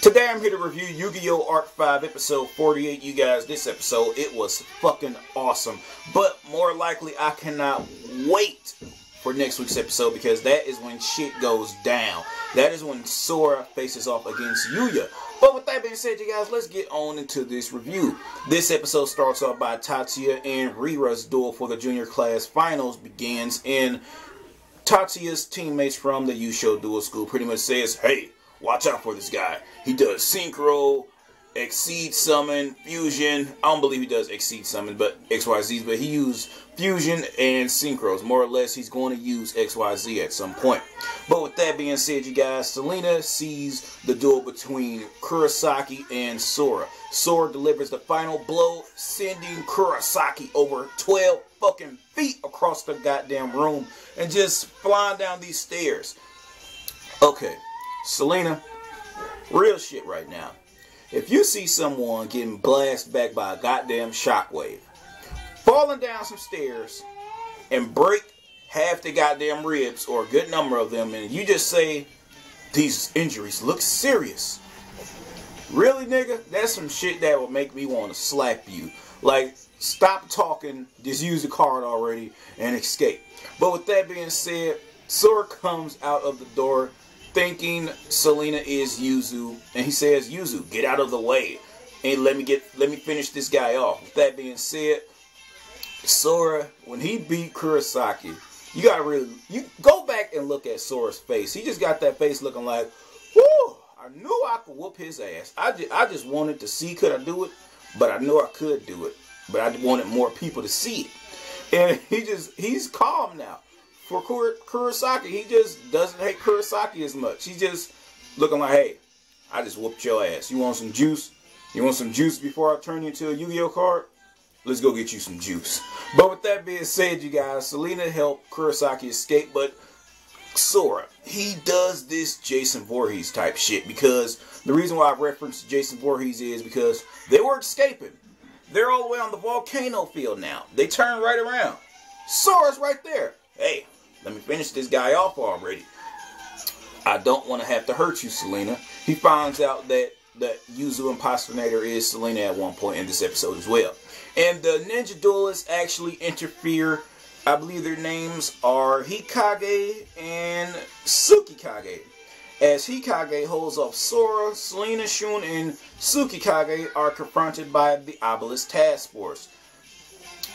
Today I'm here to review Yu-Gi-Oh! Arc 5 episode 48. You guys, this episode, it was fucking awesome. But more likely, I cannot wait for next week's episode because that is when shit goes down. That is when Sora faces off against Yuya. But with that being said, you guys, let's get on into this review. This episode starts off by Tatsuya and Rira's duel for the junior class finals begins, and Tatsuya's teammates from the Yusho Duel School pretty much says, hey, watch out for this guy. He does Synchro, Exceed Summon, Fusion. I don't believe he does Exceed Summon, but XYZs. But he used Fusion and Synchros. More or less, he's going to use XYZ at some point. But with that being said, you guys, Selena sees the duel between Kurosaki and Sora. Sora delivers the final blow, sending Kurosaki over 12 fucking feet across the goddamn room and just flying down these stairs. Okay. Selena, real shit right now. If you see someone getting blasted back by a goddamn shockwave, falling down some stairs, and break half the goddamn ribs, or a good number of them, and you just say, these injuries look serious. Really, nigga? That's some shit that would make me want to slap you. Like, stop talking, just use the card already, and escape. But with that being said, Sora comes out of the door thinking Selena is Yuzu, and he says, Yuzu, get out of the way and let me finish this guy off. With that being said, Sora, when he beat Kurosaki, you go back and look at Sora's face. He just got that face looking like, whoo, I knew I could whoop his ass. I just wanted to see, could I do it? But I know I could do it. But I wanted more people to see it. And he's calm now. For Kurosaki, he just doesn't hate Kurosaki as much. He's just looking like, hey, I just whooped your ass. You want some juice? You want some juice before I turn you into a Yu-Gi-Oh card? Let's go get you some juice. But with that being said, you guys, Selena helped Kurosaki escape, but Sora, he does this Jason Voorhees type shit, because the reason why I referenced Jason Voorhees is because they were escaping. They're all the way on the volcano field now. They turn right around. Sora's right there. Hey, let me finish this guy off already. I don't want to have to hurt you, Selena. He finds out that Yuzu Impersonator is Selena at one point in this episode as well. And the ninja duelists actually interfere. I believe their names are Hikage and Tsukikage. As Hikage holds off Sora, Selena, Shun, and Tsukikage are confronted by the Obelisk Task Force.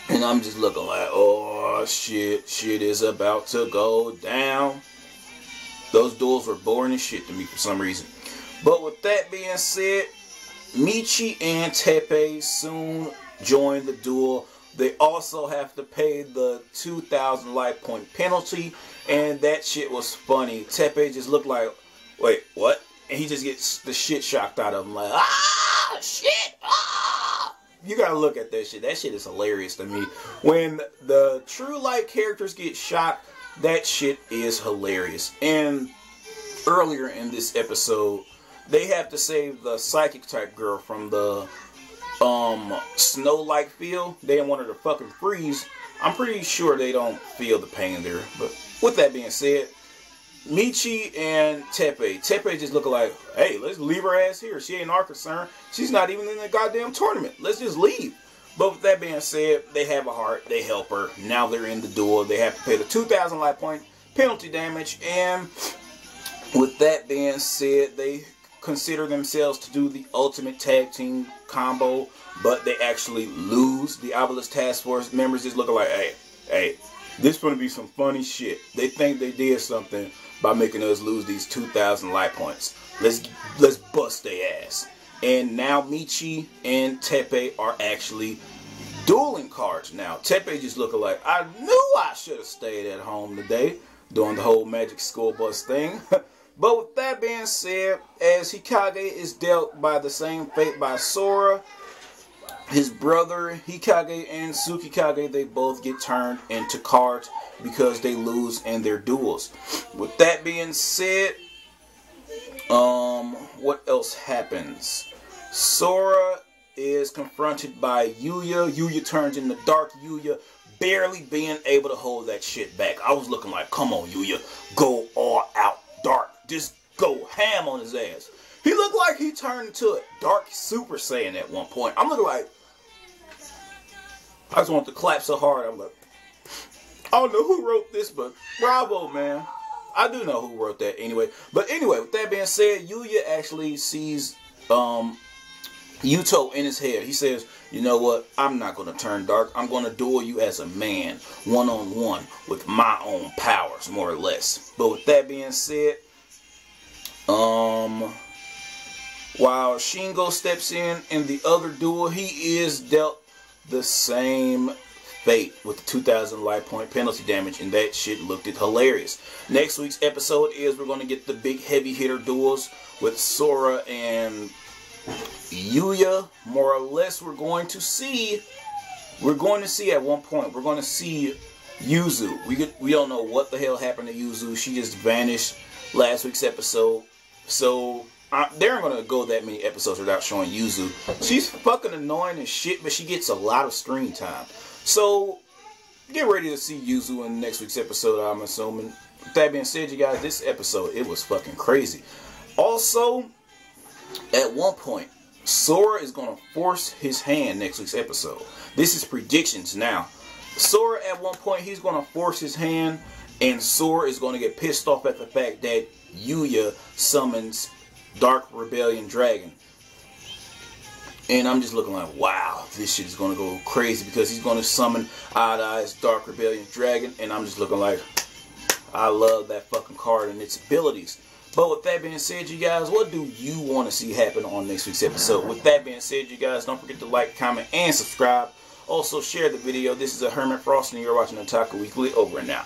And I'm just looking like, oh shit is about to go down. Those duels were boring as shit to me for some reason. But with that being said, Michi and Teppei soon join the duel. They also have to pay the 2,000 life point penalty, and that shit was funny. Teppei just looked like, wait, what? And he just gets the shit shocked out of him like, ah, shit, ah. You gotta look at that shit. That shit is hilarious to me. When the true light characters get shot, that shit is hilarious. And earlier in this episode, they have to save the psychic type girl from the snow-like field. They didn't want her to fucking freeze. I'm pretty sure they don't feel the pain there. But with that being said, Michi and Teppei just looking like, hey, let's leave her ass here. She ain't our concern. She's not even in the goddamn tournament. Let's just leave. But with that being said, they have a heart. They help her. Now they're in the duel. They have to pay the 2,000 life point penalty damage. And with that being said, they consider themselves to do the ultimate tag team combo. But they actually lose. The Obelisk Task Force members just looking like, hey, this is going to be some funny shit. They think they did something by making us lose these 2,000 life points. Let's bust their ass. And now Michi and Teppei are actually dueling cards now. Teppei just looking like, I knew I should have stayed at home today doing the whole Magic School Bus thing. But with that being said, as Hikage is dealt by the same fate by Sora, his brother Hikage and Tsukikage, they both get turned into cards because they lose in their duels. With that being said, what else happens? Sora is confronted by Yuya. Yuya turns into Dark Yuya, barely being able to hold that shit back. I was looking like, come on Yuya, go all out dark. Just go ham on his ass. He looked like he turned into a Dark Super Saiyan at one point. I'm looking like, I just want to clap so hard. I'm like, I don't know who wrote this, but bravo, man. I do know who wrote that anyway. But anyway, with that being said, Yuya actually sees Yuto in his head. He says, you know what? I'm not going to turn dark. I'm going to duel you as a man, one-on-one, with my own powers, more or less. But with that being said, while Shingo steps in the other duel, he is dealt the same fate with the 2,000 life point penalty damage, and that shit looked hilarious. Next week's episode is we're going to get the big heavy hitter duels with Sora and Yuya. More or less, we're going to see at one point, we're going to see Yuzu. We don't know what the hell happened to Yuzu. She just vanished last week's episode. So they aren't going to go that many episodes without showing Yuzu. She's fucking annoying as shit, but she gets a lot of screen time. So get ready to see Yuzu in next week's episode, I'm assuming. With that being said, you guys, this episode, it was fucking crazy. Also, at one point, Sora is going to force his hand next week's episode. This is predictions now. Sora, at one point, he's going to force his hand, and Sora is going to get pissed off at the fact that Yuya summons Dark Rebellion Dragon. And I'm just looking like, wow, this shit is going to go crazy because he's going to summon Odd Eyes Dark Rebellion Dragon. And I'm just looking like, I love that fucking card and its abilities. But with that being said, you guys, what do you want to see happen on next week's episode? With that being said, you guys, don't forget to like, comment, and subscribe. Also, share the video. This is a Hermit Frost, and you're watching Otaku Weekly. Over and out.